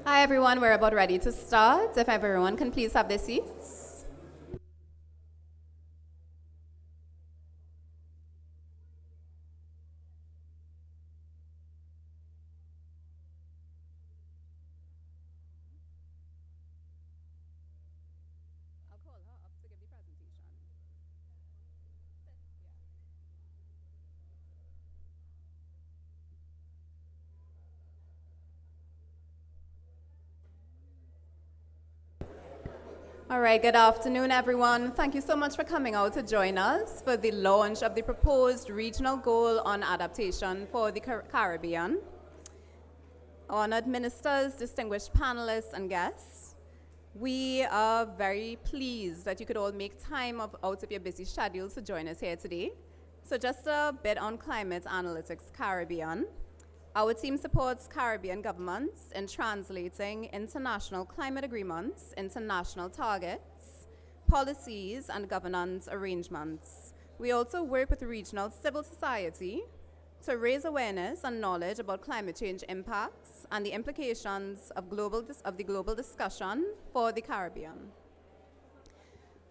Hi everyone, we're about ready to start. If everyone can please have their seats. I'll call her up to give the presentation. All right, good afternoon, everyone. Thank you so much for coming out to join us for the launch of the proposed regional goal on adaptation for the Caribbean. Honored ministers, distinguished panelists, and guests, we are very pleased that you could all make time out of your busy schedules to join us here today. So just a bit on Climate Analytics Caribbean. Our team supports Caribbean governments in translating international climate agreements into national targets, policies, and governance arrangements. We also work with regional civil society to raise awareness and knowledge about climate change impacts and the implications of the global discussion for the Caribbean.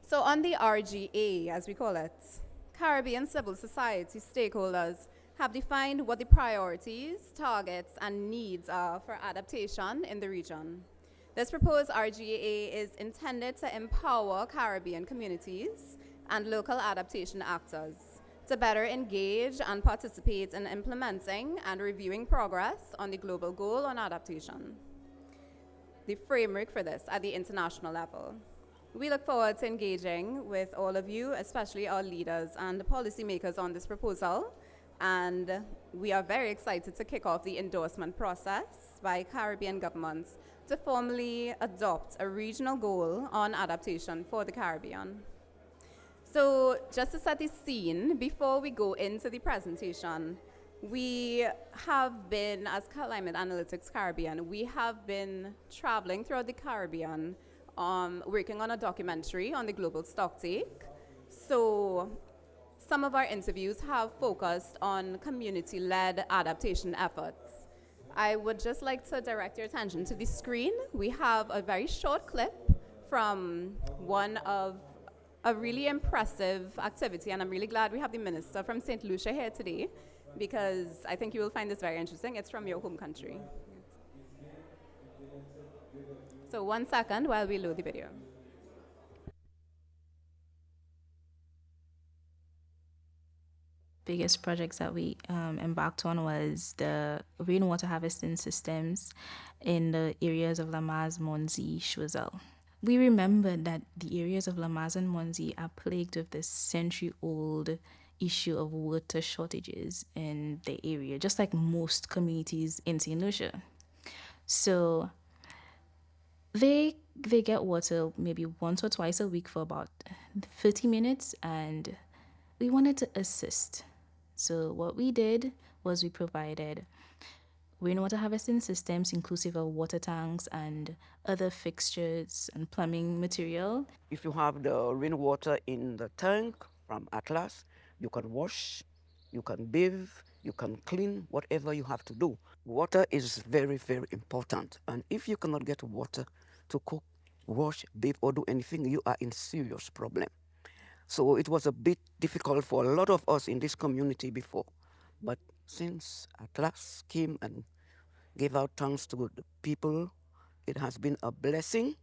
So on the RGA, as we call it, Caribbean civil society stakeholders have defined what the priorities, targets, and needs are for adaptation in the region. This proposed RGA is intended to empower Caribbean communities and local adaptation actors to better engage and participate in implementing and reviewing progress on the global goal on adaptation. The framework for this at the international level. We look forward to engaging with all of you, especially our leaders and policymakers on this proposal. And we are very excited to kick off the endorsement process by Caribbean governments to formally adopt a regional goal on adaptation for the Caribbean. So just to set the scene, before we go into the presentation, we have been, as Climate Analytics Caribbean, we have been traveling throughout the Caribbean, working on a documentary on the global stocktake. So some of our interviews have focused on community-led adaptation efforts. I would just like to direct your attention to the screen. We have a very short clip from one of a really impressive activity, and I'm really glad we have the minister from St. Lucia here today, because I think you will find this very interesting. It's from your home country. So 1 second while we load the video. Biggest projects that we embarked on was the rainwater harvesting systems in the areas of Lamaz, Monzi, Choiseul. We remembered that the areas of Lamaz and Monzi are plagued with this century-old issue of water shortages in the area, just like most communities in St. Lucia. So they get water maybe once or twice a week for about 30 minutes, and we wanted to assist. So what we did was we provided rainwater harvesting systems inclusive of water tanks and other fixtures and plumbing material. If you have the rainwater in the tank from Atlas, you can wash, you can bathe, you can clean, whatever you have to do. Water is very, very important. And if you cannot get water to cook, wash, bathe, or do anything, you are in serious problem. So it was a bit difficult for a lot of us in this community before. But since Atlas came and gave out tanks to the people, it has been a blessing.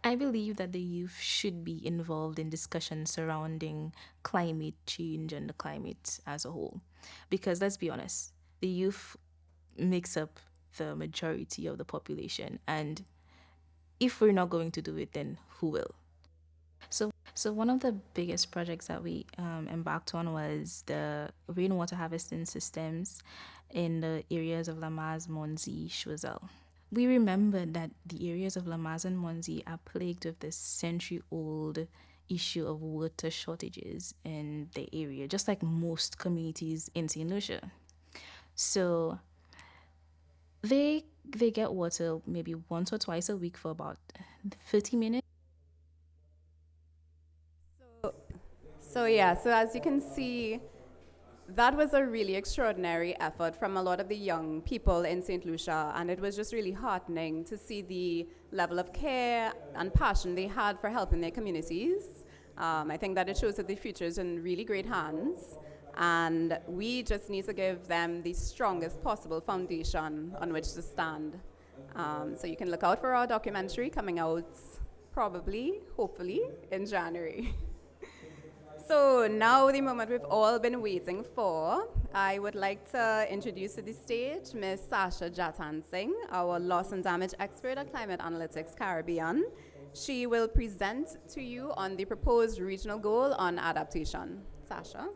I believe that the youth should be involved in discussions surrounding climate change and the climate as a whole. Because let's be honest, the youth makes up the majority of the population. And if we're not going to do it, then who will? So one of the biggest projects that we embarked on was the rainwater harvesting systems in the areas of Lamaz, Monzi, Choiseul. We remembered that the areas of Lamaz and Monzi are plagued with this century-old issue of water shortages in the area, just like most communities in St. Lucia. So they get water maybe once or twice a week for about 30 minutes. So as you can see, that was a really extraordinary effort from a lot of the young people in St. Lucia, and it was just really heartening to see the level of care and passion they had for helping their communities. I think that it shows that the future is in really great hands, and we just need to give them the strongest possible foundation on which to stand. So you can look out for our documentary coming out probably, hopefully, in January. So now the moment we've all been waiting for, I would like to introduce to the stage Ms. Sasha Jatan Singh, our loss and damage expert at Climate Analytics Caribbean. She will present to you on the proposed regional goal on adaptation. Sasha.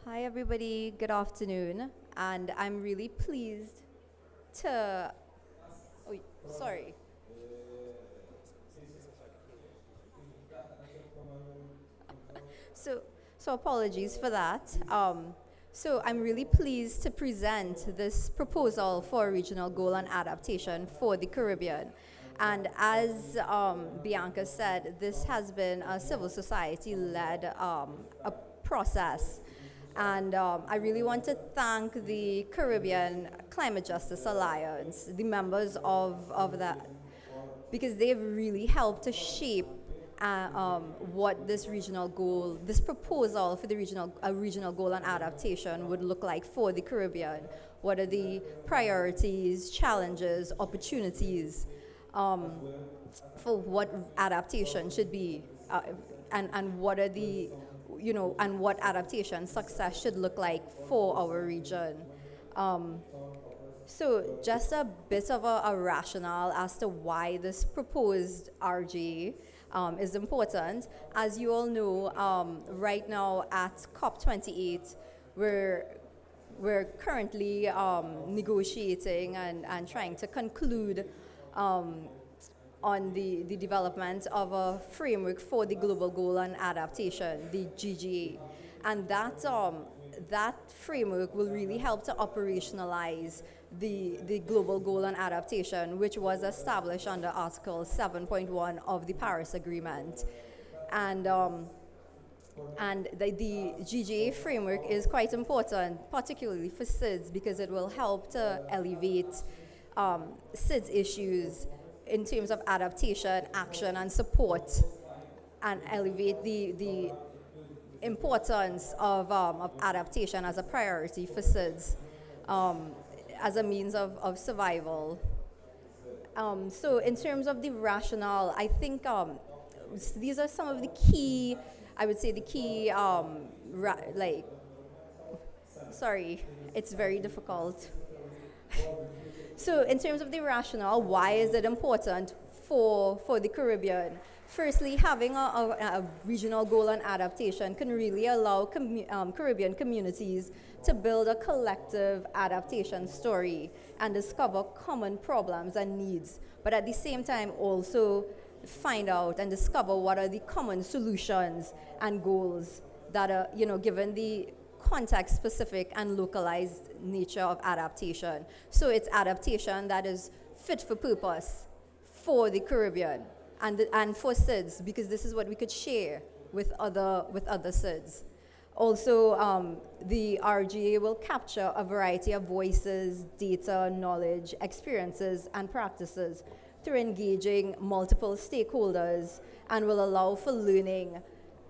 Hi everybody, good afternoon, and I'm really pleased to, oh, sorry. So apologies for that. So I'm really pleased to present this proposal for a regional goal on adaptation for the Caribbean. And as Bianca said, this has been a civil society-led a process. And I really want to thank the Caribbean Climate Justice Alliance, the members of that, because they've really helped to shape what this regional goal, this proposal for the regional goal on adaptation would look like for the Caribbean. What are the priorities, challenges, opportunities for what adaptation should be, and what are the and what adaptation success should look like for our region. So just a bit of a rationale as to why this proposed RG is important. As you all know, right now at COP28, we're currently negotiating and trying to conclude on the development of a framework for the Global Goal on Adaptation, the GGA. And that framework will really help to operationalize the Global Goal on Adaptation, which was established under Article 7.1 of the Paris Agreement. And the GGA framework is quite important, particularly for SIDS, because it will help to elevate SIDS issues in terms of adaptation, action, and support, and elevate the importance of adaptation as a priority for SIDS as a means of survival. So in terms of the rationale, I think these are some of the key, I would say the key, sorry, it's very difficult. So in terms of the rationale, why is it important for the Caribbean? Firstly, having a regional goal on adaptation can really allow Caribbean communities to build a collective adaptation story and discover common problems and needs, but at the same time also find out and discover what are the common solutions and goals that are, given the context-specific and localized nature of adaptation. So it's adaptation that is fit for purpose for the Caribbean and for SIDS, because this is what we could share with other SIDS. Also, the RGA will capture a variety of voices, data, knowledge, experiences, and practices through engaging multiple stakeholders, and will allow for learning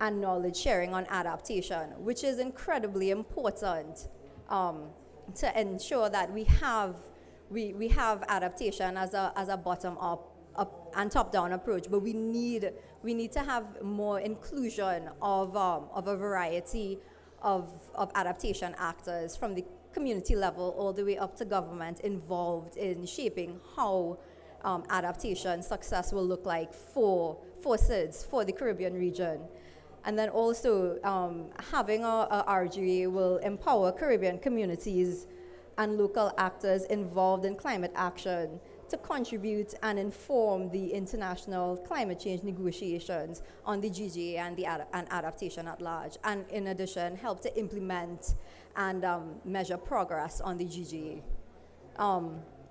and knowledge sharing on adaptation, which is incredibly important to ensure that we have adaptation as a bottom-up and top-down approach, but we need to have more inclusion of a variety of adaptation actors from the community level all the way up to government involved in shaping how adaptation success will look like for SIDS, for the Caribbean region. And then also having a RGA will empower Caribbean communities and local actors involved in climate action to contribute and inform the international climate change negotiations on the GGA and adaptation at large, and in addition help to implement and measure progress on the GGA.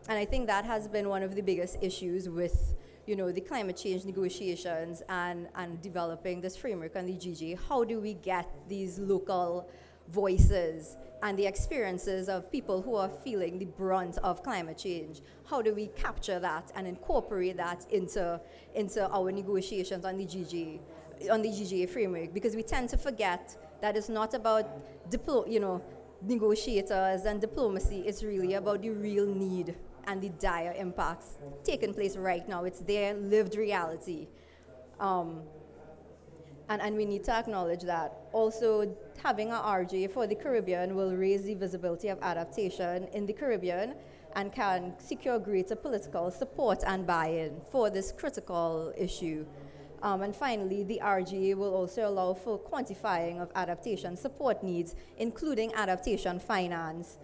And I think that has been one of the biggest issues with, the climate change negotiations and developing this framework on the GJ. How do we get these local voices and the experiences of people who are feeling the brunt of climate change? How do we capture that and incorporate that into our negotiations on the GJ framework? Because we tend to forget that it's not about negotiators and diplomacy. It's really about the real need and the dire impacts taking place right now. It's their lived reality. And we need to acknowledge that. Also, having a RJ for the Caribbean will raise the visibility of adaptation in the Caribbean and can secure greater political support and buy-in for this critical issue. And finally, the RGA will also allow for quantifying of adaptation support needs, including adaptation finance,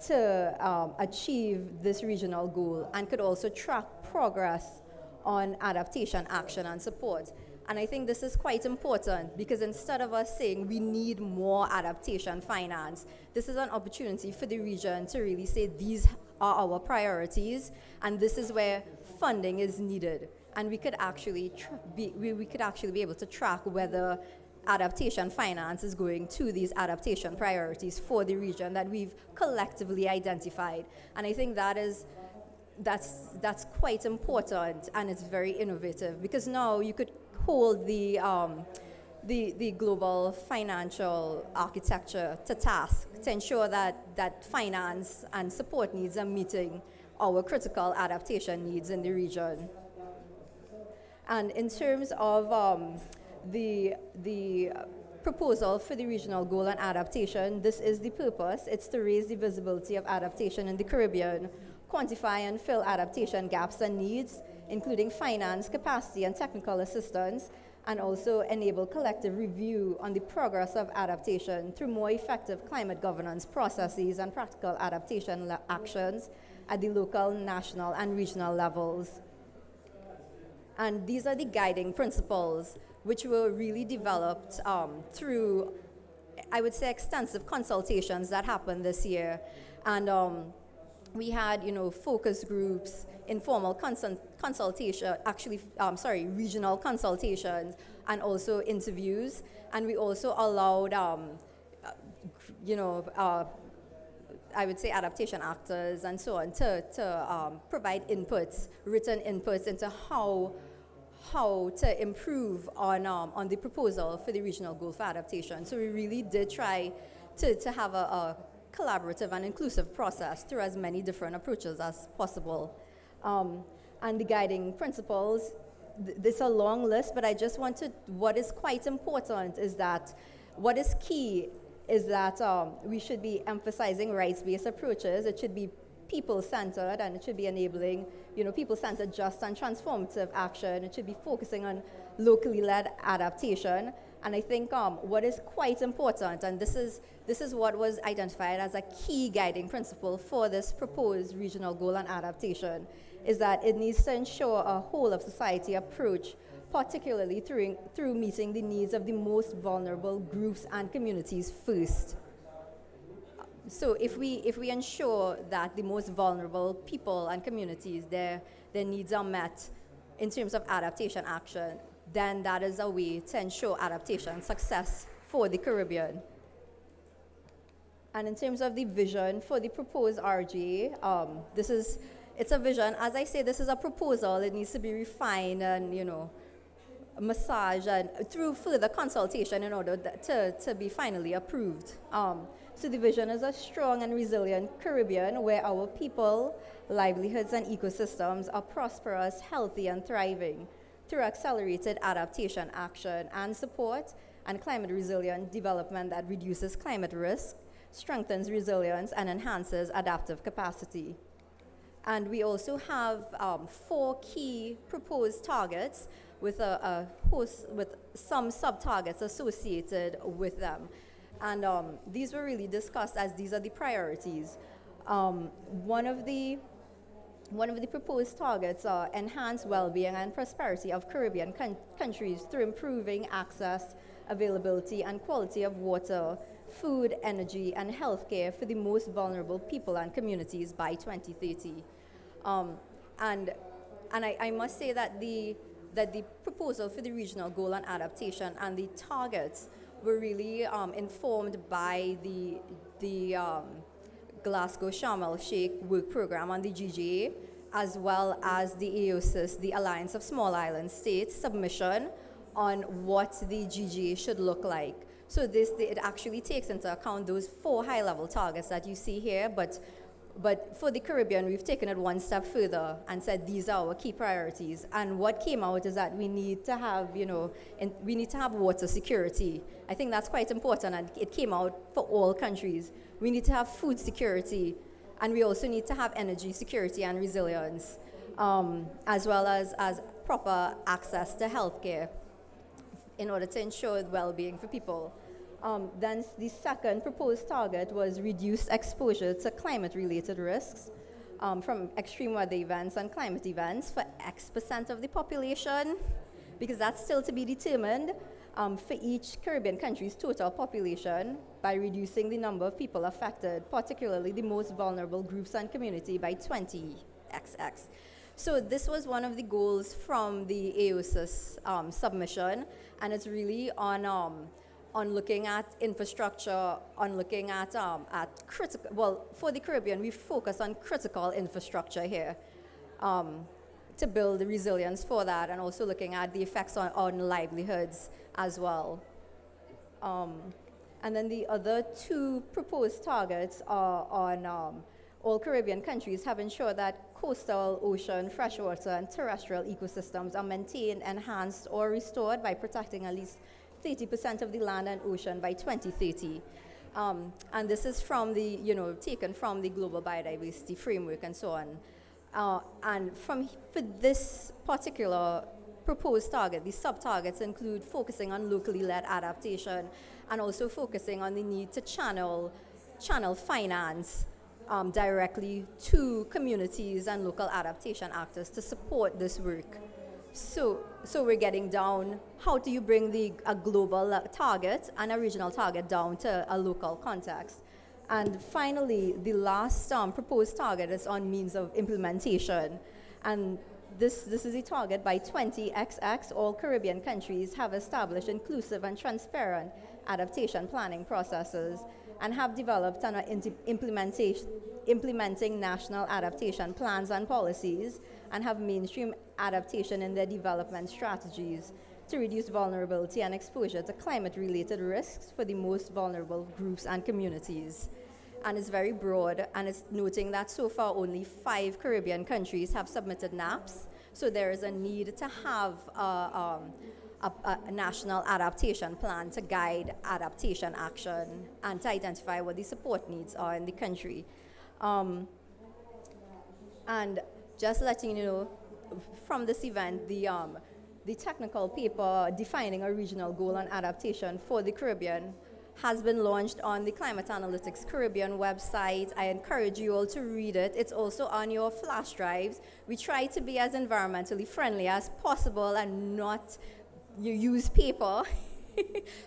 to achieve this regional goal, and could also track progress on adaptation action and support. And I think this is quite important because instead of us saying we need more adaptation finance, this is an opportunity for the region to really say these are our priorities and this is where funding is needed. And we could actually be able to track whether adaptation finance is going to these adaptation priorities for the region that we've collectively identified. And I think that's quite important, and it's very innovative because now you could hold the global financial architecture to task to ensure that finance and support needs are meeting our critical adaptation needs in the region. And in terms of the proposal for the regional goal on adaptation, this is the purpose. It's to raise the visibility of adaptation in the Caribbean, quantify and fill adaptation gaps and needs, including finance, capacity, and technical assistance, and also enable collective review on the progress of adaptation through more effective climate governance processes and practical adaptation actions at the local, national, and regional levels. And these are the guiding principles which were really developed through, I would say, extensive consultations that happened this year. And we had, focus groups, informal consultation, regional consultations, and also interviews. And we also allowed, I would say adaptation actors and so on to provide inputs, written inputs into how to improve on the proposal for the regional goal for adaptation. So we really did try to have a collaborative and inclusive process through as many different approaches as possible. And the guiding principles, this is a long list, but I just wanted, what is quite important is that, what is key is that we should be emphasizing rights-based approaches. It should be people-centered, and it should be enabling, people-centered, just and transformative action. It should be focusing on locally led adaptation. And I think what is quite important, and this is what was identified as a key guiding principle for this proposed regional goal on adaptation, is that it needs to ensure a whole of society approach, particularly through meeting the needs of the most vulnerable groups and communities first. So if we ensure that the most vulnerable people and communities, their needs are met in terms of adaptation action, then that is a way to ensure adaptation success for the Caribbean. And in terms of the vision for the proposed RGA, it's a vision. As I say, this is a proposal. It needs to be refined and, massaged and through further consultation in order to be finally approved. So the vision is a strong and resilient Caribbean where our people, livelihoods, and ecosystems are prosperous, healthy, and thriving through accelerated adaptation action and support and climate resilient development that reduces climate risk, strengthens resilience, and enhances adaptive capacity. And we also have 4 key proposed targets with a host, with some sub-targets associated with them. And these were really discussed as these are the priorities. One of the proposed targets are enhance well-being and prosperity of Caribbean countries through improving access, availability, and quality of water, food, energy, and healthcare for the most vulnerable people and communities by 2030. And I must say that the proposal for the regional goal on adaptation and the targets were really informed by the Glasgow Sharm el Sheikh work program on the GGA, as well as the AOSIS, the Alliance of Small Island States, submission on what the GGA should look like. So it actually takes into account those 4 high-level targets that you see here, but for the Caribbean, we've taken it one step further and said these are our key priorities. And what came out is that we need to have, we need to have water security. I think that's quite important, and it came out for all countries. We need to have food security, and we also need to have energy security and resilience, as well as proper access to healthcare in order to ensure well-being for people. Then the second proposed target was reduced exposure to climate-related risks from extreme weather events and climate events for X% of the population, because that's still to be determined for each Caribbean country's total population by reducing the number of people affected, particularly the most vulnerable groups and community, by 20XX. So this was one of the goals from the AOSIS submission, and it's really on looking at infrastructure, on looking at critical, well, for the Caribbean, we focus on critical infrastructure here to build the resilience for that, and also looking at the effects on livelihoods as well. And then the other 2 proposed targets are on all Caribbean countries have ensured that coastal, ocean, freshwater, and terrestrial ecosystems are maintained, enhanced, or restored by protecting at least 30% of the land and ocean by 2030. And this is from the, taken from the Global Biodiversity Framework and so on. And for this particular proposed target, the sub-targets include focusing on locally led adaptation and also focusing on the need to channel finance directly to communities and local adaptation actors to support this work. So we're getting down, how do you bring a global target and a regional target down to a local context? And finally, the last proposed target is on means of implementation. And this is a target by 20XX, all Caribbean countries have established inclusive and transparent adaptation planning processes and have developed and are implementing national adaptation plans and policies, and have mainstream adaptation in their development strategies to reduce vulnerability and exposure to climate-related risks for the most vulnerable groups and communities. And it's very broad, and it's noting that so far only 5 Caribbean countries have submitted NAPs, so there is a need to have a national adaptation plan to guide adaptation action and to identify what the support needs are in the country. And just letting you know, from this event, the technical paper defining a regional goal on adaptation for the Caribbean has been launched on the Climate Analytics Caribbean website. I encourage you all to read it. It's also on your flash drives. We try to be as environmentally friendly as possible and not use paper.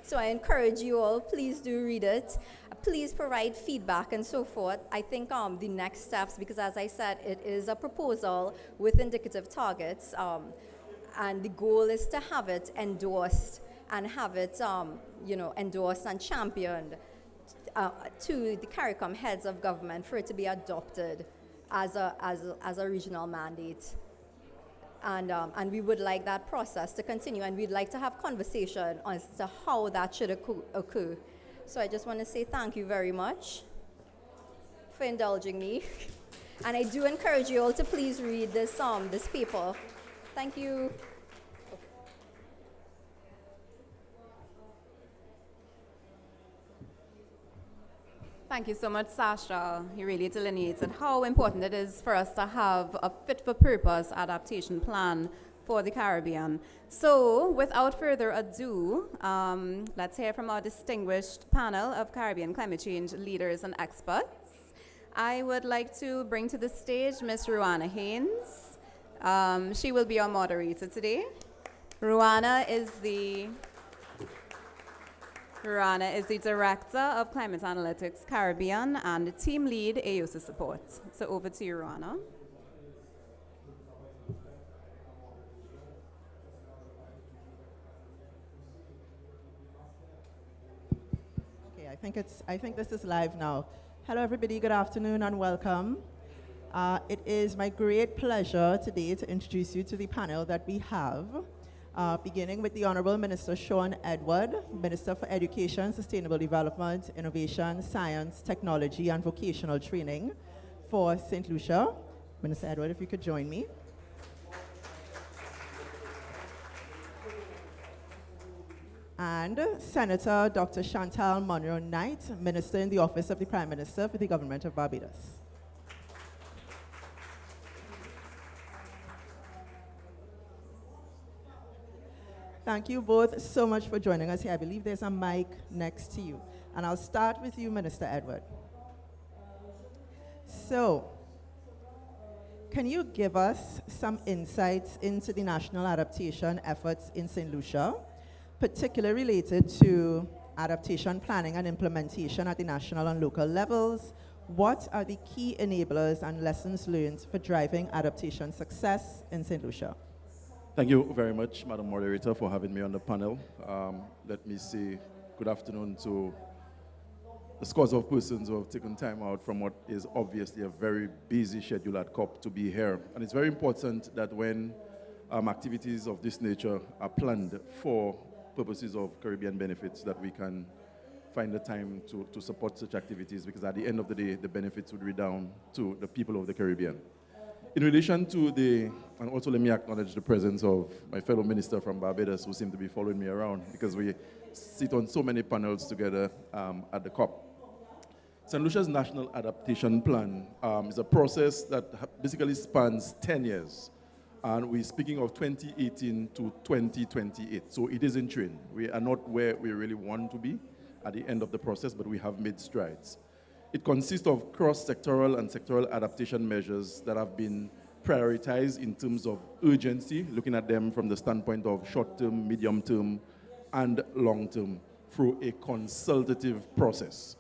So I encourage you all, please do read it. Please provide feedback and so forth. I think the next steps, because as I said, it is a proposal with indicative targets, and the goal is to have it endorsed and have it endorsed and championed to the CARICOM heads of government for it to be adopted as a regional mandate. And we would like that process to continue, and we'd like to have conversation as to how that should occur. So I just want to say thank you very much for indulging me. And I do encourage you all to please read this paper. Thank you. Thank you so much, Sasha. You really delineated how important it is for us to have a fit-for-purpose adaptation plan for the Caribbean. So, without further ado, let's hear from our distinguished panel of Caribbean climate change leaders and experts. I would like to bring to the stage Ms. Rueanna Haynes. She will be our moderator today. Rueanna is the Director of Climate Analytics Caribbean and the Team Lead AOSIS Support. So over to you, Rueanna. I think this is live now. Hello, everybody. Good afternoon and welcome. It is my great pleasure today to introduce you to the panel that we have, beginning with the Honourable Minister Shawn Edward, Minister for Education, Sustainable Development, Innovation, Science, Technology, and Vocational Training for St. Lucia. Minister Edward, if you could join me. And Senator Dr. Chantal Monroe-Knight, Minister in the Office of the Prime Minister for the Government of Barbados. Thank you both so much for joining us here. I believe there's a mic next to you. And I'll start with you, Minister Edward. So, can you give us some insights into the national adaptation efforts in St. Lucia, particularly related to adaptation planning and implementation at the national and local levels? What are the key enablers and lessons learned for driving adaptation success in St. Lucia? Thank you very much, Madam Moderator, for having me on the panel. Let me say good afternoon to the scores of persons who have taken time out from what is obviously a very busy schedule at COP to be here. And it's very important that when activities of this nature are planned for purposes of Caribbean benefits, that we can find the time to support such activities, because at the end of the day, the benefits would redound to the people of the Caribbean. In relation to and also let me acknowledge the presence of my fellow minister from Barbados, who seem to be following me around, because we sit on so many panels together at the COP. St. Lucia's National Adaptation Plan is a process that basically spans 10 years. And we're speaking of 2018 to 2028. So it is in train. We are not where we really want to be at the end of the process, but we have made strides. It consists of cross-sectoral and sectoral adaptation measures that have been prioritized in terms of urgency, looking at them from the standpoint of short-term, medium-term, and long-term through a consultative process.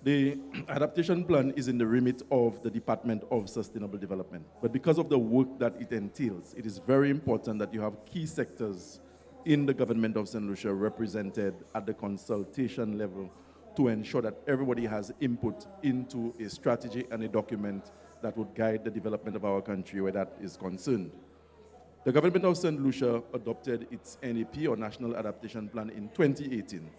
The adaptation plan is in the remit of the Department of Sustainable Development. But because of the work that it entails, it is very important that you have key sectors in the government of St. Lucia represented at the consultation level to ensure that everybody has input into a strategy and a document that would guide the development of our country where that is concerned. The government of St. Lucia adopted its NAP, or National Adaptation Plan, in 2018.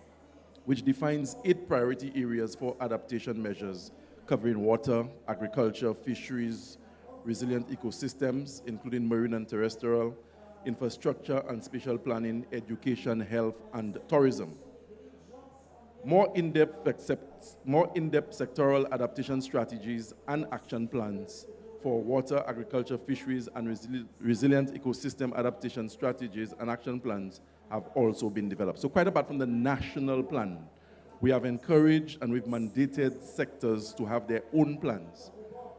Which defines 8 priority areas for adaptation measures covering water, agriculture, fisheries, resilient ecosystems, including marine and terrestrial, infrastructure and spatial planning, education, health, and tourism. More in-depth sectoral adaptation strategies and action plans for water, agriculture, fisheries, and resilient ecosystem adaptation strategies and action plans have also been developed. So quite apart from the national plan, we have encouraged and we've mandated sectors to have their own plans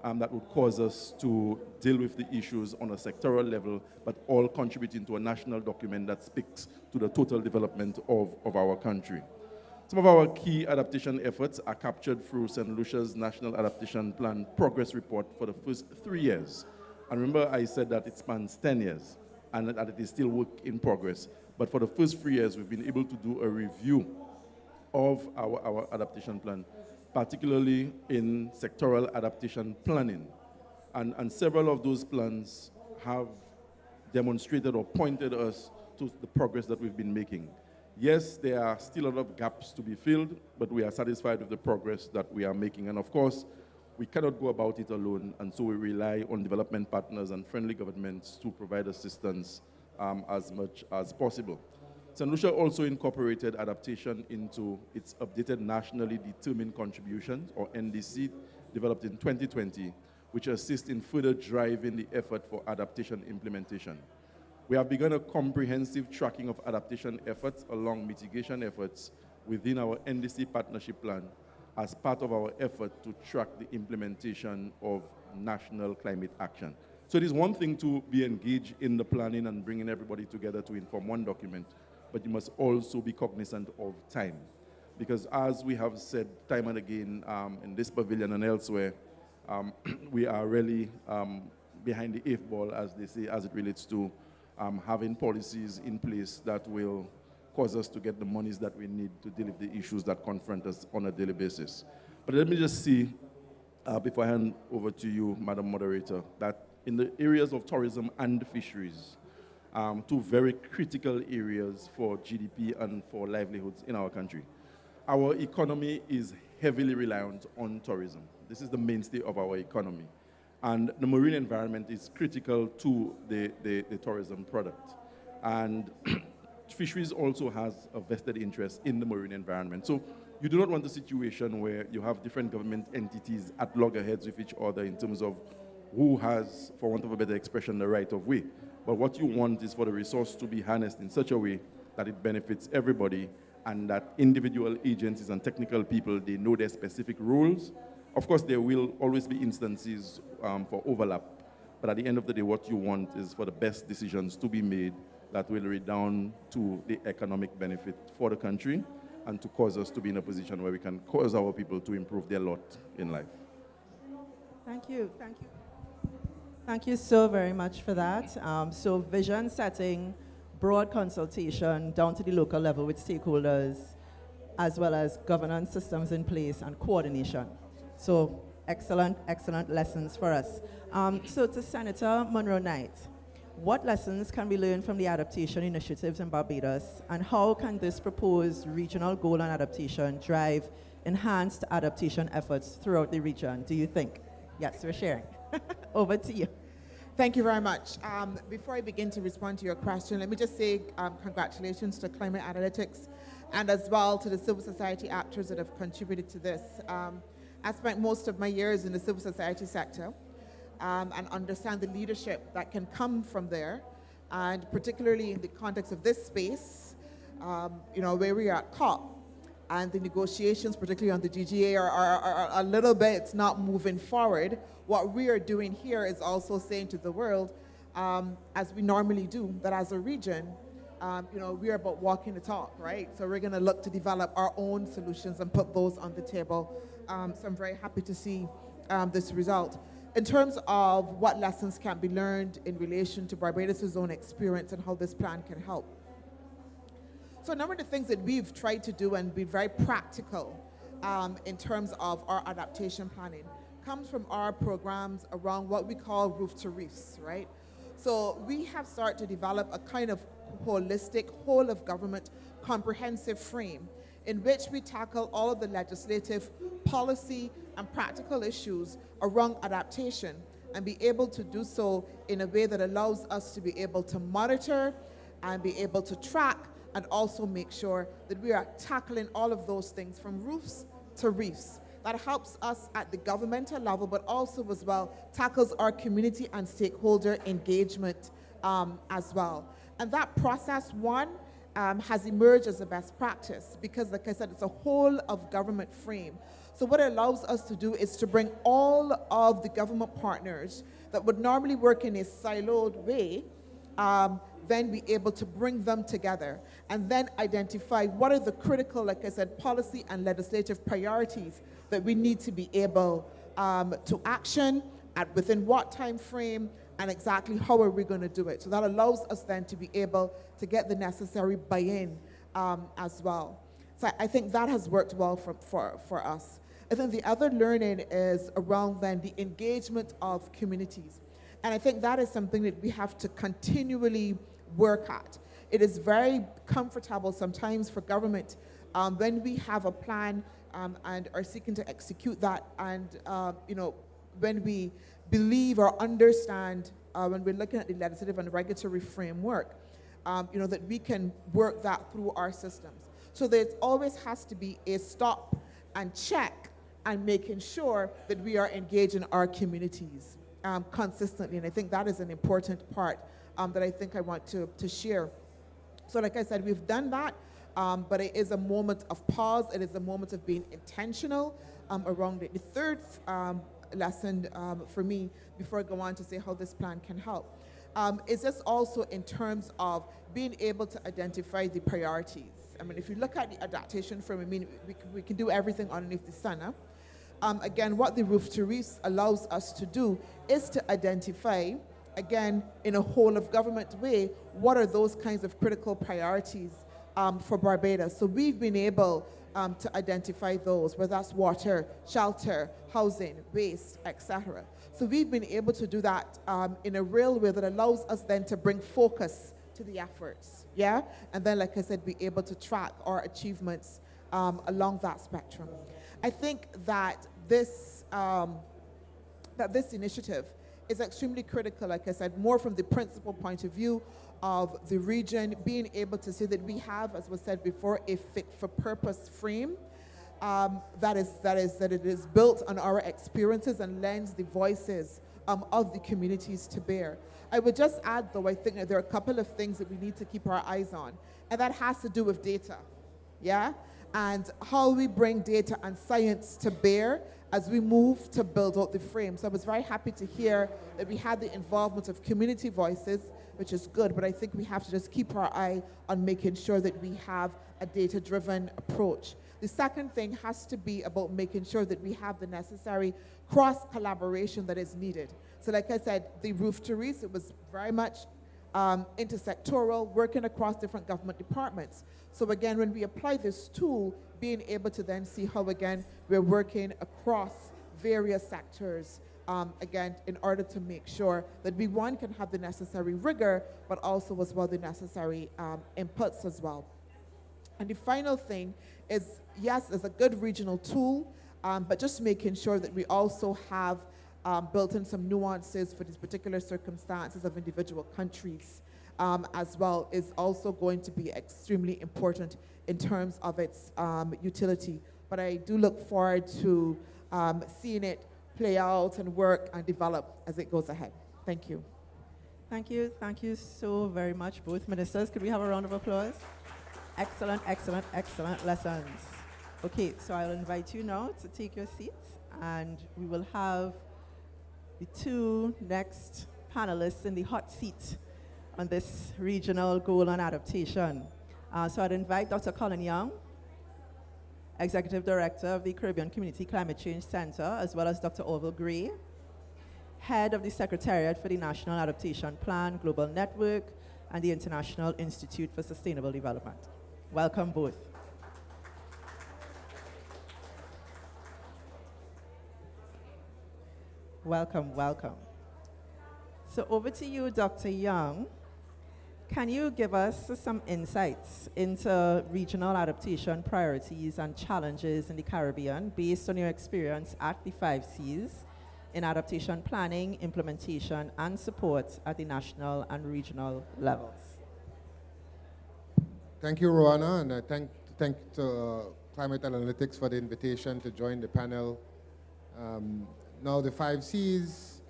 that would cause us to deal with the issues on a sectoral level, but all contributing to a national document that speaks to the total development of our country. Some of our key adaptation efforts are captured through St. Lucia's National Adaptation Plan Progress Report for the first 3 years. And remember, I said that it spans 10 years and that it is still work in progress. But for the first 3 years, we've been able to do a review of our adaptation plan, particularly in sectoral adaptation planning. And several of those plans have demonstrated or pointed us to the progress that we've been making. Yes, there are still a lot of gaps to be filled, but we are satisfied with the progress that we are making. And of course, we cannot go about it alone, and so we rely on development partners and friendly governments to provide assistance as much as possible. St. Lucia also incorporated adaptation into its updated Nationally Determined Contributions, or NDC, developed in 2020, which assists in further driving the effort for adaptation implementation. We have begun a comprehensive tracking of adaptation efforts along mitigation efforts within our NDC partnership plan as part of our effort to track the implementation of national climate action. So it is one thing to be engaged in the planning and bringing everybody together to inform one document, but you must also be cognizant of time. Because as we have said time and again in this pavilion and elsewhere, we are really behind the 8th ball, as they say, as it relates to having policies in place that will cause us to get the monies that we need to deal with the issues that confront us on a daily basis. But let me just see, before I hand over to you, Madam Moderator, that in the areas of tourism and fisheries, two very critical areas for GDP and for livelihoods in our country. Our economy is heavily reliant on tourism. This is the mainstay of our economy. And the marine environment is critical to the tourism product. And fisheries also has a vested interest in the marine environment. So you do not want a situation where you have different government entities at loggerheads with each other in terms of who has, for want of a better expression, the right of way. But what you want is for the resource to be harnessed in such a way that it benefits everybody, and that individual agencies and technical people, they know their specific rules. Of course, there will always be instances for overlap, but at the end of the day, what you want is for the best decisions to be made that will redound to the economic benefit for the country and to cause us to be in a position where we can cause our people to improve their lot in life. Thank you. Thank you. Thank you so very much for that. So vision setting, broad consultation down to the local level with stakeholders, as well as governance systems in place and coordination. So excellent, excellent lessons for us. So to Senator Monroe Knight, what lessons can we learn from the adaptation initiatives in Barbados, and how can this proposed regional goal on adaptation drive enhanced adaptation efforts throughout the region, do you think? Yes, we're sharing. Over to you. Thank you very much. Before I begin to respond to your question, let me just say congratulations to Climate Analytics and as well to the civil society actors that have contributed to this. I spent most of my years in the civil society sector and understand the leadership that can come from there, and particularly in the context of this space, where we are at COP, and the negotiations, particularly on the GGA, are a little bit not moving forward. What we are doing here is also saying to the world, as we normally do, that as a region, we are about walking the talk, right? So we're going to look to develop our own solutions and put those on the table. So I'm very happy to see this result. In terms of what lessons can be learned in relation to Barbados' own experience and how this plan can help. So a number of the things that we've tried to do and be very practical in terms of our adaptation planning comes from our programs around what we call roof to reefs, right? So we have started to develop a kind of holistic, whole of government, comprehensive frame in which we tackle all of the legislative, policy, and practical issues around adaptation, and be able to do so in a way that allows us to be able to monitor and be able to track and also make sure that we are tackling all of those things from roofs to reefs. That helps us at the governmental level, but also as well tackles our community and stakeholder engagement as well. And that process, has emerged as a best practice because, like I said, it's a whole of government frame. So what it allows us to do is to bring all of the government partners that would normally work in a siloed way, then be able to bring them together and then identify what are the critical, like I said, policy and legislative priorities that we need to be able to action at within what time frame and exactly how are we going to do it. So that allows us then to be able to get the necessary buy-in as well. So I think that has worked well for us. I think the other learning is around then the engagement of communities. And I think that is something that we have to continually work at. It is very comfortable sometimes for government when we have a plan and are seeking to execute that, and when we believe or understand when we're looking at the legislative and regulatory framework, that we can work that through our systems. So there always has to be a stop and check and making sure that we are engaging our communities consistently. And I think that is an important part that I think I want to share. So like I said, we've done that, but it is a moment of pause. It is a moment of being intentional around it. The third lesson for me, before I go on to say how this plan can help, is just also in terms of being able to identify the priorities. I mean, if you look at the adaptation frame, I mean, we can do everything underneath the sun. Huh? Again, what the roof to reefs allows us to do is to identify, again, in a whole of government way, what are those kinds of critical priorities for Barbados. So we've been able to identify those, whether that's water, shelter, housing, waste, etc. So we've been able to do that in a real way that allows us then to bring focus to the efforts, yeah? And then, like I said, be able to track our achievements along that spectrum. I think that this initiative is extremely critical, like I said, more from the principal point of view of the region, being able to see that we have, as was said before, a fit-for-purpose frame that it is built on our experiences and lends the voices of the communities to bear. I would just add, though, I think that there are a couple of things that we need to keep our eyes on, and that has to do with data, yeah? And how we bring data and science to bear as we move to build out the frame. So I was very happy to hear that we had the involvement of community voices, which is good, but I think we have to just keep our eye on making sure that we have a data-driven approach. The second thing has to be about making sure that we have the necessary cross-collaboration that is needed. So like I said, the roof to reach, it was very much intersectoral, working across different government departments. So again, when we apply this tool, being able to then see how, again, we're working across various sectors, again, in order to make sure that we, one, can have the necessary rigor, but also as well the necessary inputs as well. And the final thing is, yes, it's a good regional tool, but just making sure that we also have built in some nuances for these particular circumstances of individual countries as well is also going to be extremely important in terms of its utility. But I do look forward to seeing it play out and work and develop as it goes ahead. Thank you. Thank you. Thank you so very much, both ministers. Could we have a round of applause? Excellent, excellent, excellent lessons. Okay, so I'll invite you now to take your seats, and we will have the two next panelists in the hot seat on this regional goal on adaptation. So I'd invite Dr. Colin Young, Executive Director of the Caribbean Community Climate Change Center, as well as Dr. Orville Gray, Head of the Secretariat for the National Adaptation Plan Global Network and the International Institute for Sustainable Development. Welcome both. Welcome, welcome. So over to you, Dr. Young. Can you give us some insights into regional adaptation priorities and challenges in the Caribbean based on your experience at the 5 Cs in adaptation planning, implementation, and support at the national and regional levels? Thank you, Rueanna, and I thank Climate Analytics for the invitation to join the panel. Now, the 5 Cs,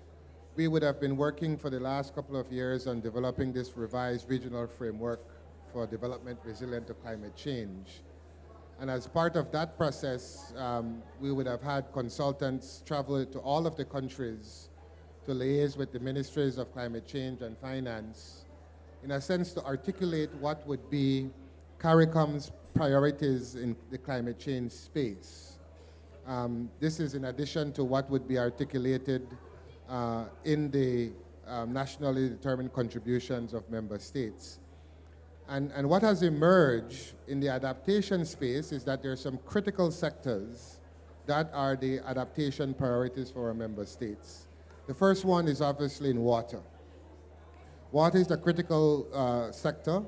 we would have been working for the last couple of years on developing this revised regional framework for development resilient to climate change. And as part of that process, we would have had consultants travel to all of the countries to liaise with the ministries of climate change and finance, in a sense to articulate what would be CARICOM's priorities in the climate change space. This is in addition to what would be articulated in the nationally determined contributions of member states. And what has emerged in the adaptation space is that there are some critical sectors that are the adaptation priorities for our member states. The first one is obviously in water. Water is the critical sector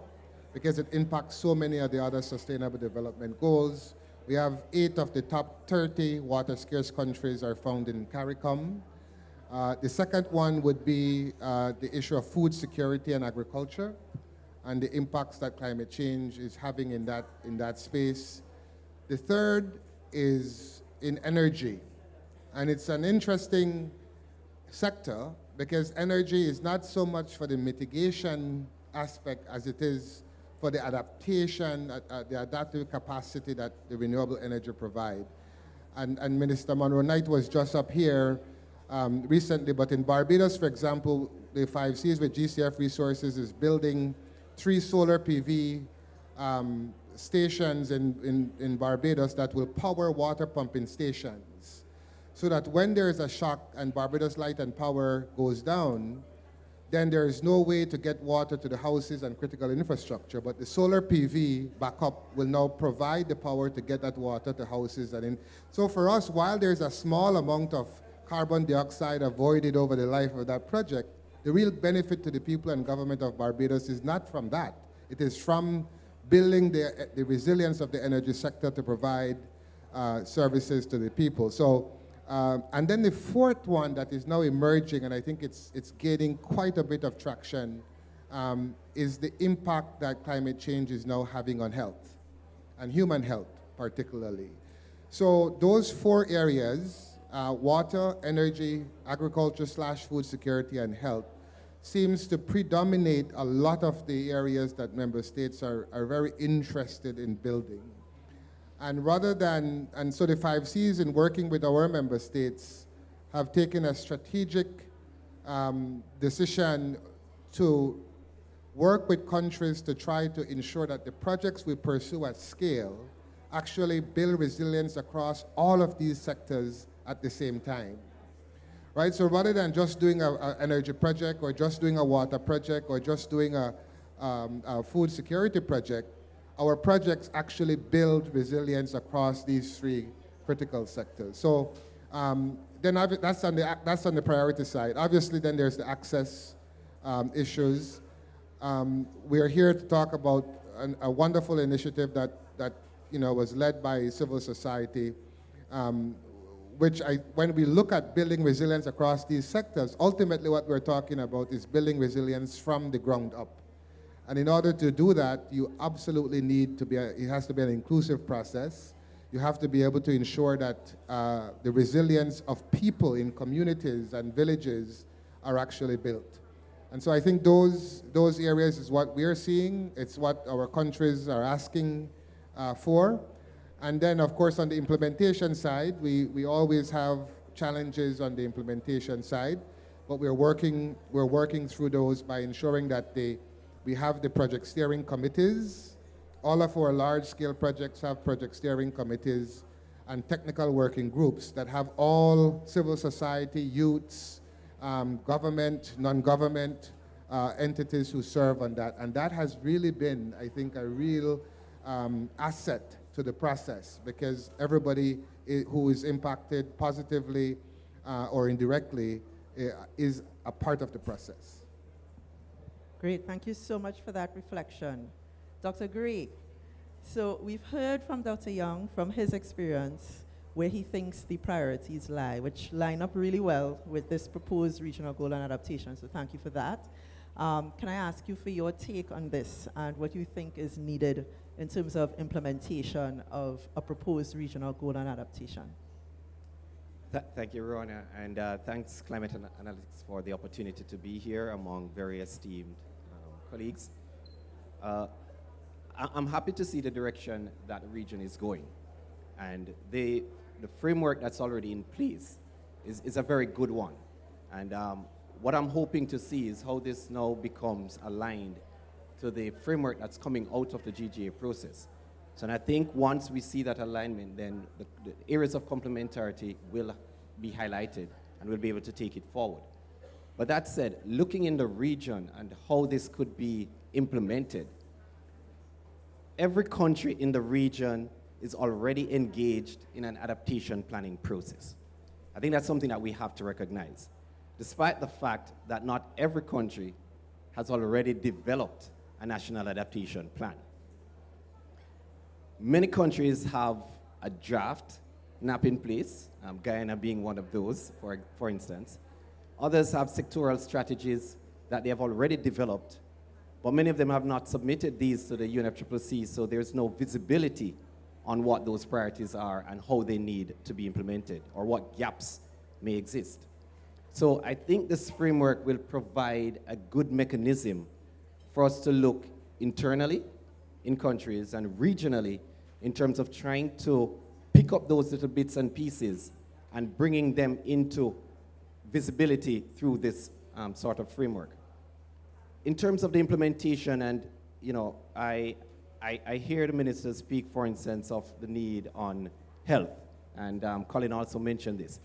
because it impacts so many of the other sustainable development goals. We have 8 of the top 30 water scarce countries are found in CARICOM. The second one would be the issue of food security and agriculture and the impacts that climate change is having in that space. The third is in energy. And it's an interesting sector because energy is not so much for the mitigation aspect as it is for the adaptation, the adaptive capacity that the renewable energy provide. And Minister Monroe Knight was just up here recently, but in Barbados, for example, the 5 Cs with GCF Resources is building 3 solar PV stations in Barbados that will power water pumping stations, so that when there is a shock and Barbados Light and Power goes down, then there is no way to get water to the houses and critical infrastructure. But the solar PV backup will now provide the power to get that water to houses. So for us, while there's a small amount of carbon dioxide avoided over the life of that project, the real benefit to the people and government of Barbados is not from that. It is from building the resilience of the energy sector to provide services to the people. So. And then the fourth one that is now emerging, and I think it's gaining quite a bit of traction, is the impact that climate change is now having on health, and human health particularly. So those 4 areas, water, energy, agriculture/food security, and health, seems to predominate a lot of the areas that member states are very interested in building. And so the 5 Cs in working with our member states have taken a strategic decision to work with countries to try to ensure that the projects we pursue at scale actually build resilience across all of these sectors at the same time. Right? So rather than just doing an energy project or just doing a water project or just doing a food security project, our projects actually build resilience across these 3 critical sectors. So then that's on the priority side. Obviously, then there's the access issues. We're here to talk about a wonderful initiative that was led by civil society, when we look at building resilience across these sectors, ultimately what we're talking about is building resilience from the ground up. And in order to do that, you absolutely need to it has to be an inclusive process. You have to be able to ensure that the resilience of people in communities and villages are actually built. And so I think those areas is what we're seeing. It's what our countries are asking for. And then, of course, on the implementation side, we always have challenges on the implementation side, but we're working through those by ensuring that we have the project steering committees. All of our large-scale projects have project steering committees and technical working groups that have all civil society, youths, government, non-government entities who serve on that. And that has really been, I think, a real asset to the process, because everybody who is impacted positively or indirectly is a part of the process. Great, thank you so much for that reflection. Dr. Gray, so we've heard from Dr. Young, from his experience, where he thinks the priorities lie, which line up really well with this proposed regional goal on adaptation, so thank you for that. Can I ask you for your take on this and what you think is needed in terms of implementation of a proposed regional goal on adaptation? Thank you, Rueanna, and thanks Climate Analytics for the opportunity to be here among very esteemed colleagues. I'm happy to see the direction that the region is going, and the framework that's already in place is a very good one. And what I'm hoping to see is how this now becomes aligned to the framework that's coming out of the GGA process. So and I think once we see that alignment, then the areas of complementarity will be highlighted and we'll be able to take it forward. But that said, looking in the region and how this could be implemented, every country in the region is already engaged in an adaptation planning process. I think that's something that we have to recognize, despite the fact that not every country has already developed a national adaptation plan. Many countries have a draft NAP in place, Guyana being one of those, for instance. Others have sectoral strategies that they have already developed, but many of them have not submitted these to the UNFCCC, so there's no visibility on what those priorities are and how they need to be implemented or what gaps may exist. So I think this framework will provide a good mechanism for us to look internally in countries and regionally in terms of trying to pick up those little bits and pieces and bringing them into visibility through this sort of framework. In terms of the implementation, and I hear the minister speak, for instance, of the need on health, and Colin also mentioned this.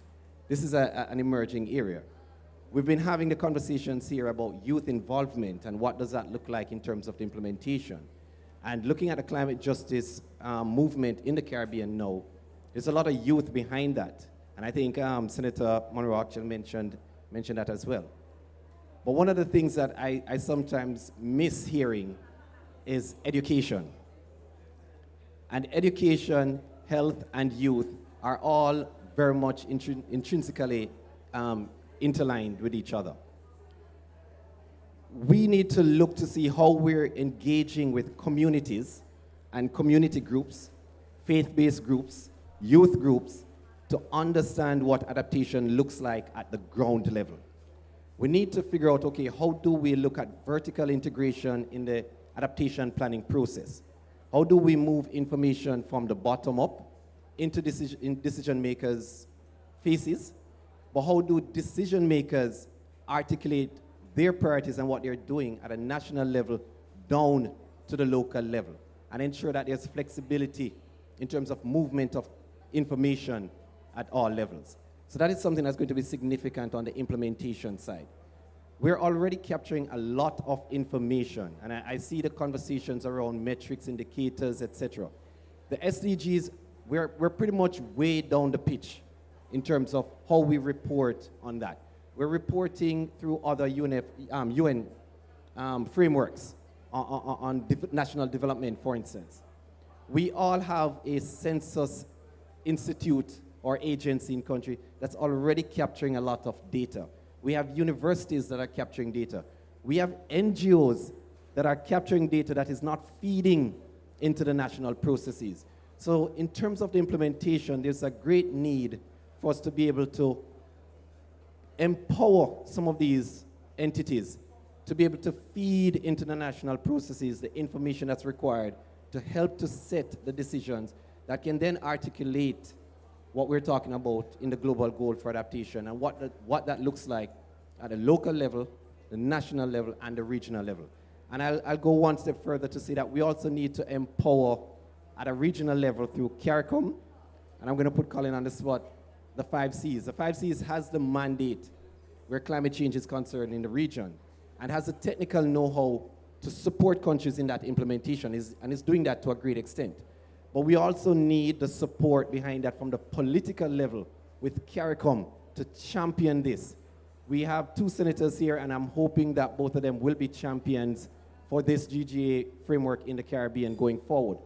This is an emerging area. We've been having the conversations here about youth involvement and what does that look like in terms of the implementation. And looking at the climate justice movement in the Caribbean now, there's a lot of youth behind that. And I think Senator Monroe actually mentioned that as well. But one of the things that I sometimes miss hearing is education. And education, health, and youth are all very much intrinsically interlined with each other. We need to look to see how we're engaging with communities and community groups, faith-based groups, youth groups, to understand what adaptation looks like at the ground level. We need to figure out, okay, how do we look at vertical integration in the adaptation planning process? How do we move information from the bottom up into decision makers' faces? But how do decision makers articulate their priorities and what they're doing at a national level down to the local level and ensure that there's flexibility in terms of movement of information at all levels? So that is something that's going to be significant on the implementation side. We're already capturing a lot of information, and I see the conversations around metrics, indicators, etc. The SDGs, we're pretty much way down the pitch in terms of how we report on that. We're reporting through other UN frameworks on national development, for instance. We all have a census institute or agency in country that's already capturing a lot of data. We have universities that are capturing data. We have NGOs that are capturing data that is not feeding into the national processes. So in terms of the implementation, there's a great need for us to be able to empower some of these entities to be able to feed into the national processes the information that's required to help to set the decisions that can then articulate what we're talking about in the global goal for adaptation and what that looks like at the local level, the national level, and the regional level. And I'll go one step further to say that we also need to empower at a regional level through CARICOM, and I'm going to put Colin on the spot, the 5 Cs. The 5 Cs has the mandate where climate change is concerned in the region and has the technical know-how to support countries in that implementation and is doing that to a great extent. But we also need the support behind that from the political level with CARICOM to champion this. We have 2 senators here, and I'm hoping that both of them will be champions for this GGA framework in the Caribbean going forward.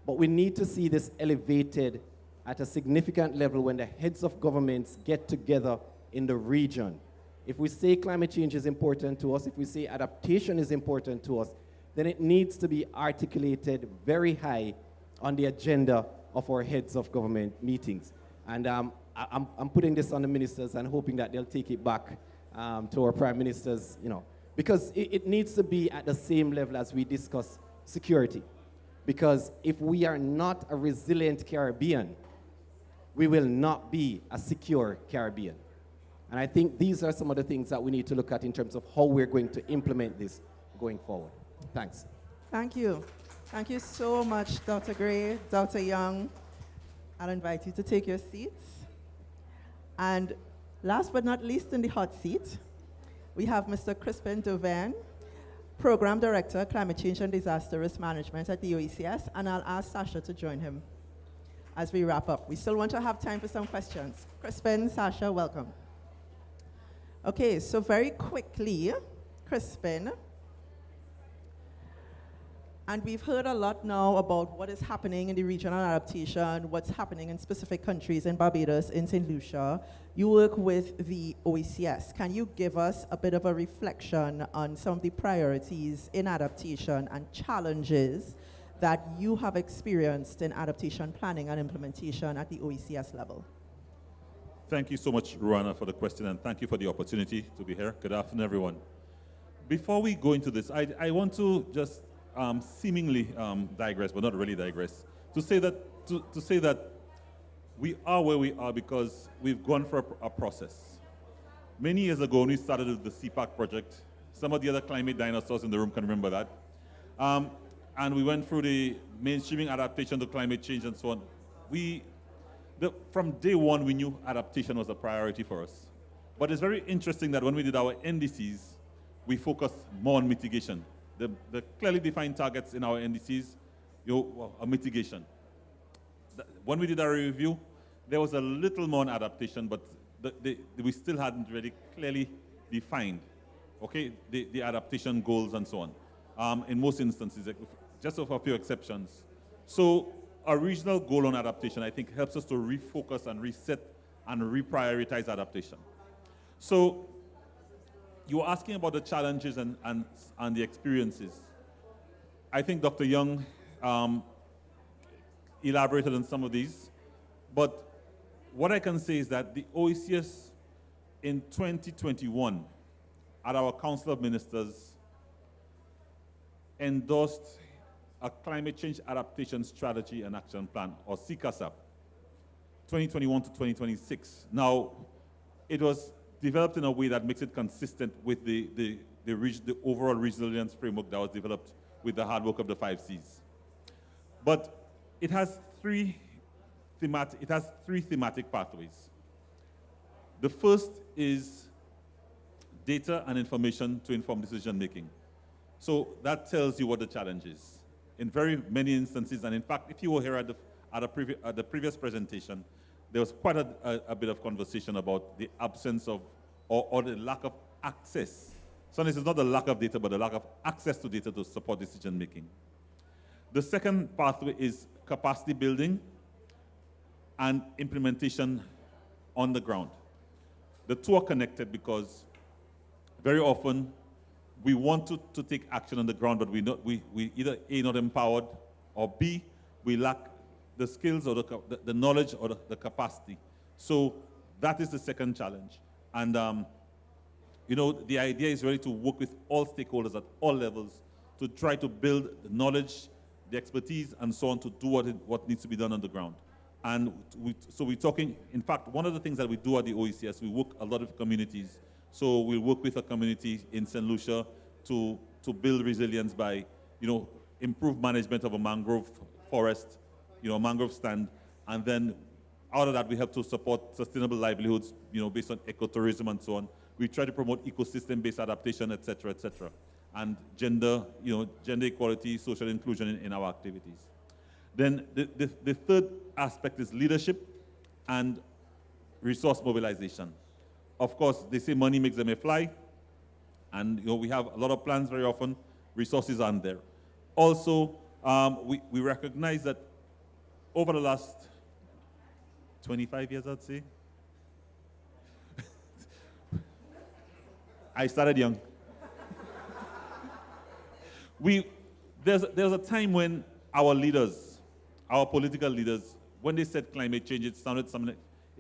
But we need to see this elevated at a significant level when the heads of governments get together in the region. If we say climate change is important to us, if we say adaptation is important to us, then it needs to be articulated very high on the agenda of our heads of government meetings. And I'm putting this on the ministers and hoping that they'll take it back to our prime ministers, because it needs to be at the same level as we discuss security. Because if we are not a resilient Caribbean, we will not be a secure Caribbean. And I think these are some of the things that we need to look at in terms of how we're going to implement this going forward. Thanks. Thank you. Thank you so much, Dr. Gray, Dr. Young. I'll invite you to take your seats. And last but not least in the hot seat, we have Mr. Crispin Doven, Program Director, Climate Change and Disaster Risk Management at the OECS, and I'll ask Sasha to join him as we wrap up. We still want to have time for some questions. Crispin, Sasha, welcome. Okay, so very quickly, Crispin, and we've heard a lot now about what is happening in the regional adaptation, what's happening in specific countries in Barbados, in St. Lucia. You work with the OECS. Can you give us a bit of a reflection on some of the priorities in adaptation and challenges that you have experienced in adaptation planning and implementation at the OECS level? Thank you so much, Rueanna, for the question, and thank you for the opportunity to be here. Good afternoon, everyone. Before we go into this, I want to just seemingly digress, but not really digress, to say that we are where we are because we've gone through a process. Many years ago, when we started with the CPAC project, some of the other climate dinosaurs in the room can remember that, and we went through the mainstreaming adaptation to climate change and so on. From day one, we knew adaptation was a priority for us. But it's very interesting that when we did our NDCs, we focused more on mitigation. The clearly defined targets in our NDCs, are mitigation. When we did our review, there was a little more on adaptation, but we still hadn't really clearly defined, okay, the adaptation goals and so on. In most instances, just with a few exceptions. So a regional goal on adaptation, I think, helps us to refocus and reset and reprioritize adaptation. So you were asking about the challenges and the experiences. I think Dr. Young elaborated on some of these, but what I can say is that the AOSIS in 2021 at our Council of Ministers endorsed a climate change adaptation strategy and action plan, or CCASAP, 2021 to 2026. Now, it was developed in a way that makes it consistent with the overall resilience framework that was developed with the hard work of the 5 Cs. But it has three thematic pathways. The first is data and information to inform decision making. So that tells you what the challenge is. In very many instances, and in fact, if you were here at the previous presentation, there was quite a bit of conversation about the absence of, or the lack of access. So this is not the lack of data, but the lack of access to data to support decision making. The second pathway is capacity building and implementation on the ground. The two are connected because very often we want to take action on the ground, but we either A, not empowered, or B, we lack the skills or the knowledge or the capacity. So that is the second challenge. And the idea is really to work with all stakeholders at all levels to try to build the knowledge, the expertise, and so on to do what needs to be done on the ground. And so we're talking, in fact, one of the things that we do at the OECS, we work a lot with communities. So we work with a community in St. Lucia to build resilience by, improve management of a mangrove forest, a mangrove stand, and then out of that we help to support sustainable livelihoods, based on ecotourism and so on. We try to promote ecosystem-based adaptation, et cetera, and gender equality, social inclusion in our activities. Then the third aspect is leadership and resource mobilization. Of course, they say money makes the money fly, and we have a lot of plans very often, resources aren't there. Also, we recognize that over the last 25 years, I'd say, I started young. There's a time when our leaders, our political leaders, when they said climate change, it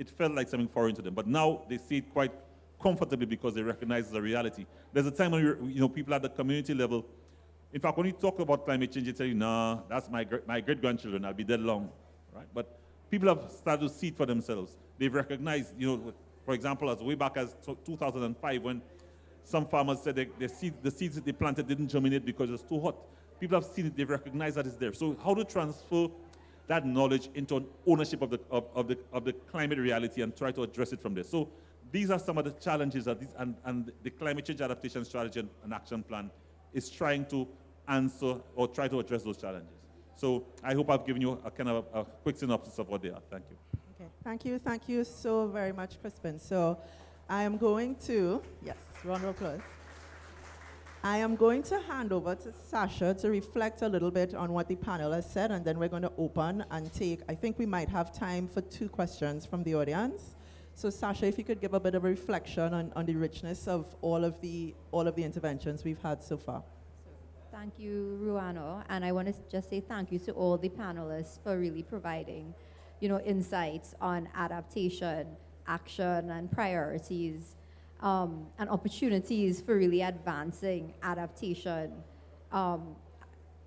felt like something foreign to them. But now they see it quite comfortably because they recognize the reality. There's a time when people at the community level, in fact, when you talk about climate change, they tell you, nah, that's my great-grandchildren, I'll be dead long, right? But people have started to see it for themselves. They've recognized, for example, as way back as 2005, when some farmers said the seeds that they planted didn't germinate because it was too hot. People have seen it, they've recognized that it's there. So how to transfer that knowledge into an ownership of the climate reality and try to address it from there. So these are some of the challenges that and the climate change adaptation strategy and action plan is trying to answer or try to address those challenges. So I hope I've given you a kind of a quick synopsis of what they are. Thank you. Okay, thank you so very much, Crispin. So I am going to, yes, round of applause. I am going to hand over to Sasha to reflect a little bit on what the panel has said, and then we're going to open and take, I think we might have time for 2 questions from the audience. So Sasha, if you could give a bit of a reflection on the richness of all of the interventions we've had so far. Thank you, Rueanna, and I want to just say thank you to all the panelists for really providing, insights on adaptation, action, and priorities, and opportunities for really advancing adaptation,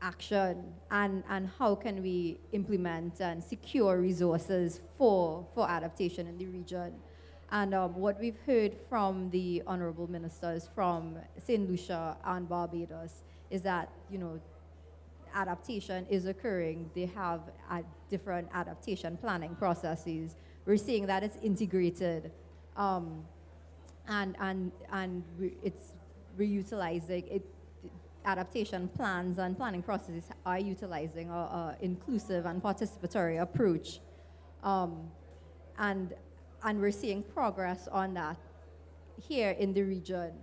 action, and how can we implement and secure resources for adaptation in the region. And what we've heard from the Honourable Ministers from St. Lucia and Barbados is that, adaptation is occurring. They have different adaptation planning processes. We're seeing that it's integrated. we're utilizing it. Adaptation plans and planning processes are utilizing a inclusive and participatory approach, and we're seeing progress on that here in the region.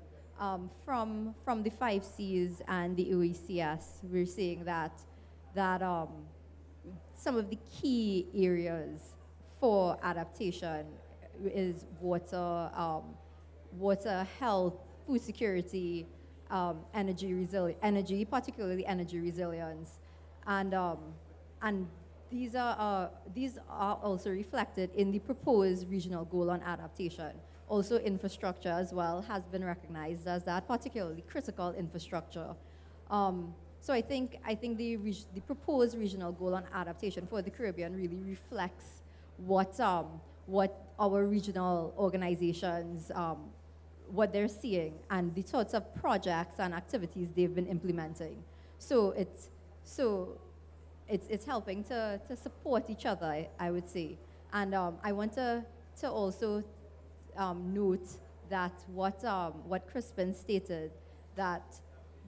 From the 5Cs and the OECS, we're seeing that some of the key areas for adaptation is water, health, food security, energy, particularly energy resilience, and these are also reflected in the proposed regional goal on adaptation. Also, infrastructure as well has been recognized as that, particularly critical infrastructure. So I think the proposed regional goal on adaptation for the Caribbean really reflects what our regional organizations what they're seeing and the sorts of projects and activities they've been implementing. So it's helping to support each other, I would say. And I want to also note that what Crispin stated, that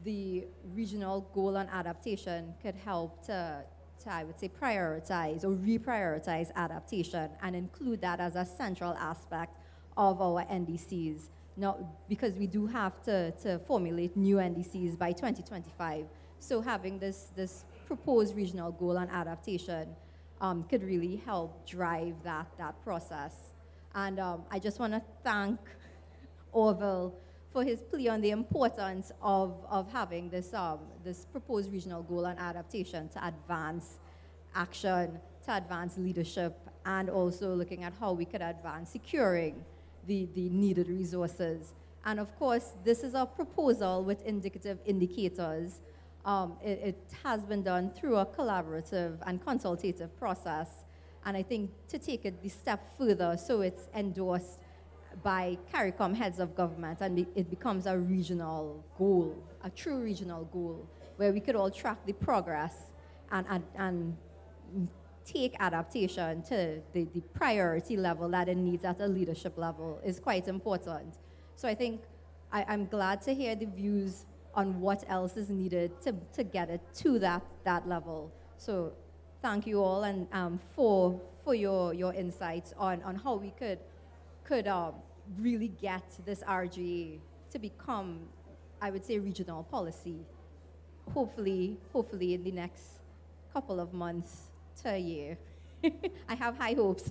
the regional goal on adaptation could help to I would say prioritize or reprioritize adaptation and include that as a central aspect of our NDCs. Now, because we do have to formulate new NDCs by 2025. So having this proposed regional goal on adaptation could really help drive that process. And I just want to thank Orville for his plea on the importance of having this proposed regional goal on adaptation to advance action, to advance leadership, and also looking at how we could advance securing the needed resources. And of course, this is a proposal with indicative indicators. It has been done through a collaborative and consultative process. And I think to take it the step further, so it's endorsed by CARICOM heads of government, and it becomes a regional goal, a true regional goal, where we could all track the progress and take adaptation to the priority level that it needs at a leadership level is quite important. So I think I'm glad to hear the views on what else is needed to get it to that level. So thank you all and for your insights on how we could really get this RGA to become, I would say, regional policy. Hopefully in the next couple of months to a year. I have high hopes.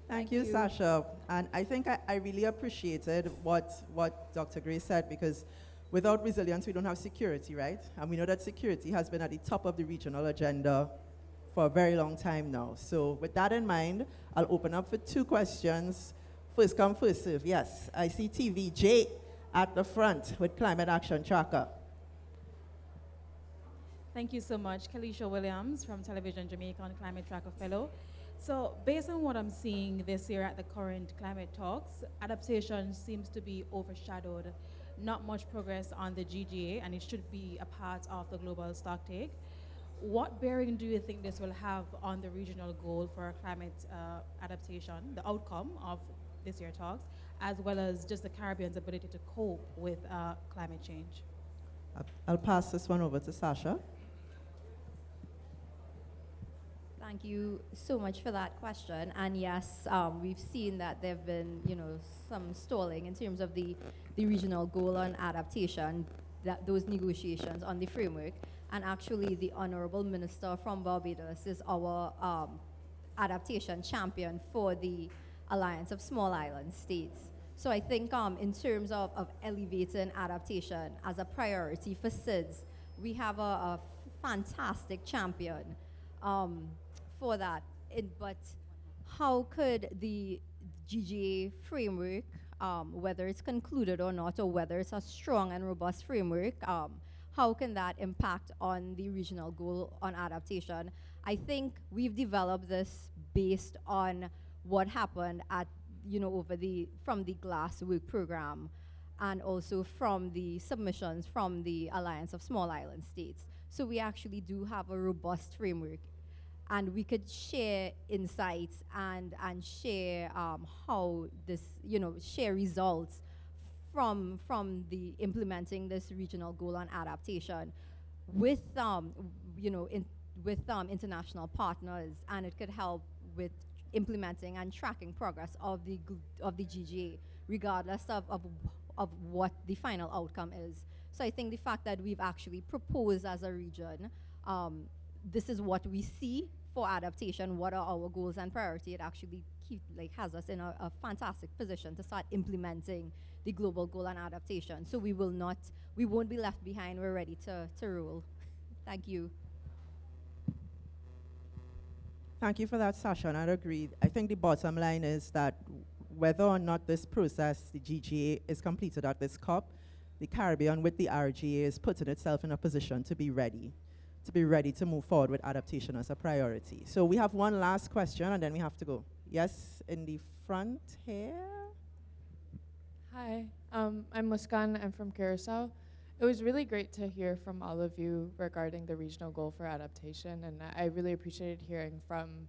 Thank you, Sasha. And I think I really appreciated what Dr. Gray said, because without resilience, we don't have security, right? And we know that security has been at the top of the regional agenda for a very long time now. So with that in mind, I'll open up for 2 questions. First come, first serve. Yes, I see TVJ at the front with Climate Action Tracker. Thank you so much. Kalisha Williams from Television Jamaica and Climate Tracker Fellow. So based on what I'm seeing this year at the current climate talks, adaptation seems to be overshadowed. Not much progress on the GGA, and it should be a part of the global stocktake. What bearing do you think this will have on the regional goal for climate adaptation, the outcome of this year's talks, as well as just the Caribbean's ability to cope with climate change? I'll pass this one over to Sasha. Thank you so much for that question. And yes, we've seen that there have been, some stalling in terms of the regional goal on adaptation, those negotiations on the framework. And actually, the Honourable Minister from Barbados is our adaptation champion for the Alliance of Small Island States. So I think in terms of elevating adaptation as a priority for SIDS, we have a fantastic champion for that. But how could the GGA framework, whether it's concluded or not, or whether it's a strong and robust framework, how can that impact on the regional goal on adaptation? I think we've developed this based on what happened at, from the GLASS work program, and also from the submissions from the Alliance of Small Island States. So we actually do have a robust framework, and we could share insights and share how this, share results from the implementing this regional goal on adaptation with international partners, and it could help with implementing and tracking progress of the GGA, regardless of what the final outcome is. So I think the fact that we've actually proposed as a region, this is what we see for adaptation, what are our goals and priority, it actually has us in a fantastic position to start implementing the global goal on adaptation. So we won't be left behind, we're ready to rule. Thank you. Thank you for that, Sasha, and I'd agree. I think the bottom line is that whether or not this process, the GGA, is completed at this COP, the Caribbean with the RGA is putting itself in a position to be ready to move forward with adaptation as a priority. So we have one last question, and then we have to go. Yes, in the front here. Hi, I'm Muskan. I'm from Curacao. It was really great to hear from all of you regarding the regional goal for adaptation, and I really appreciated hearing from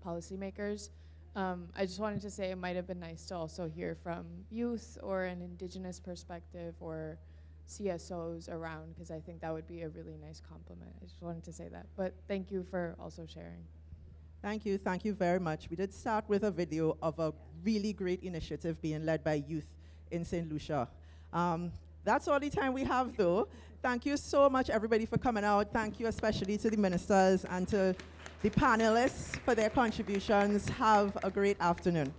policymakers. I just wanted to say it might have been nice to also hear from youth or an indigenous perspective or CSOs around, because I think that would be a really nice compliment. I just wanted to say that. But thank you for also sharing. Thank you very much. We did start with a video of a really great initiative being led by youth in St. Lucia. That's all the time we have, though. Thank you so much, everybody, for coming out. Thank you especially to the ministers and to the panelists for their contributions. Have a great afternoon.